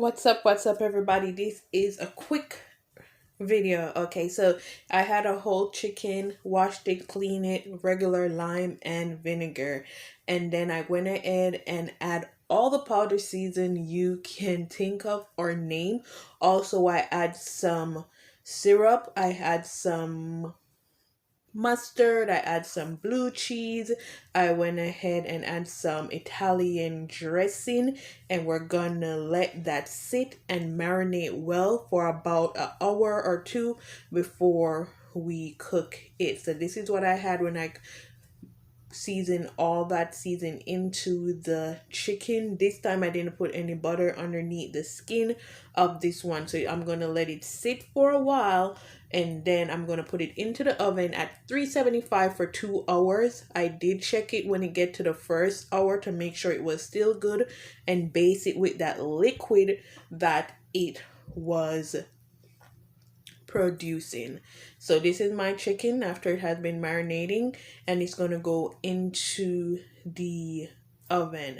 What's up, everybody? This is a quick video. Okay, so I had a whole chicken, washed it, clean it, regular lime and vinegar, and then I went ahead and add all the powder season you can think of or name. Also, I add some syrup. I had some mustard, I add some blue cheese, I went ahead and add some Italian dressing, and we're gonna let that sit and marinate well for about an hour or two before we cook it. So this is what I had when I season all that season into the chicken. This time I didn't put any butter underneath the skin of this one, so I'm gonna let it sit for a while, and then I'm gonna put it into the oven at 375 for 2 hours. I did check it when it get to the first hour to make sure it was still good, and base it with that liquid that it was producing. So this is my chicken after it has been marinating, and it's going to go into the oven.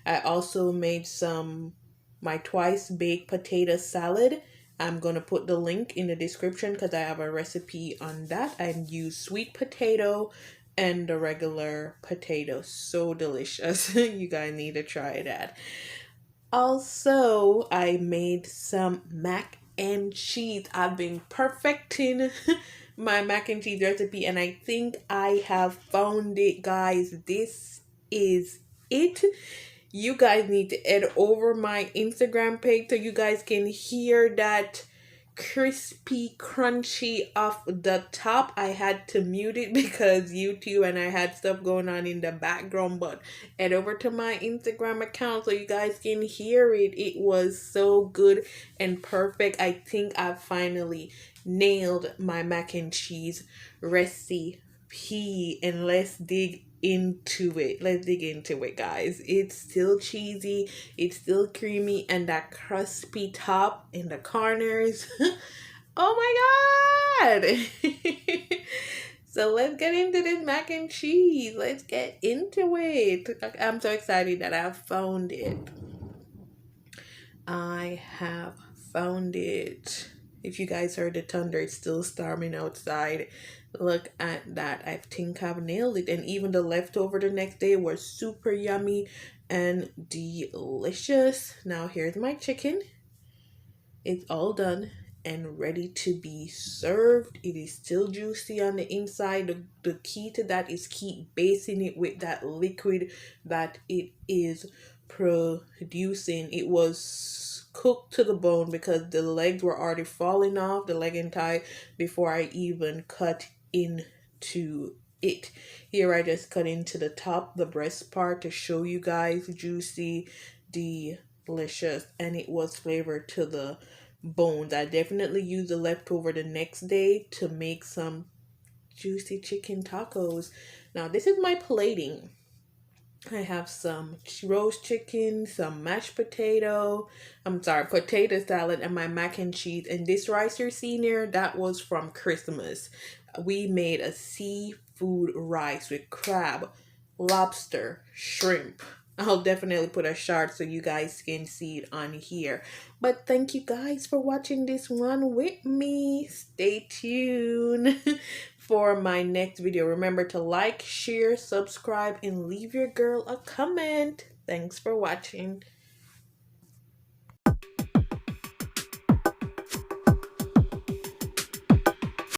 I also made my twice baked potato salad. I'm going to put the link in the description because I have a recipe on that. I use sweet potato and the regular potato. So delicious. You guys need to try that. Also, I made some mac and cheese. I've been perfecting my mac and cheese recipe, and I think I have found it, guys. This is it. You guys need to head over my Instagram page so you guys can hear that crispy crunchy off the top. I had to mute it because YouTube and I had stuff going on in the background, but head over to my Instagram account so you guys can hear it. It was so good and perfect. I think I finally nailed my mac and cheese recipe, and let's dig into it, guys. It's still cheesy, it's still creamy, and that crispy top in the corners. Oh my god. So let's get into this mac and cheese. Let's get into it. I'm so excited that I found it. I have found it. If you guys heard the thunder, it's still storming outside. Look at that. I think I've nailed it. And even the leftover the next day were super yummy and delicious. Now here's my chicken. It's all done and ready to be served. It is still juicy on the inside. The key to that is keep basting it with that liquid that it is producing. It was cooked to the bone because the legs were already falling off, the leg and thigh, before I even cut into it. Here I just cut into the top, the breast part, to show you guys. Juicy, delicious, and it was flavored to the bones. I definitely used the leftover the next day to make some juicy chicken tacos. Now this is my plating. I have some roast chicken, some mashed potato, potato salad, and my mac and cheese. And this rice you're seeing here, that was from Christmas. We made a seafood rice with crab, lobster, shrimp. I'll definitely put a shot so you guys can see it on here. But thank you guys for watching this one with me. Stay tuned for my next video. Remember to like, share, subscribe, and leave your girl a comment. Thanks for watching.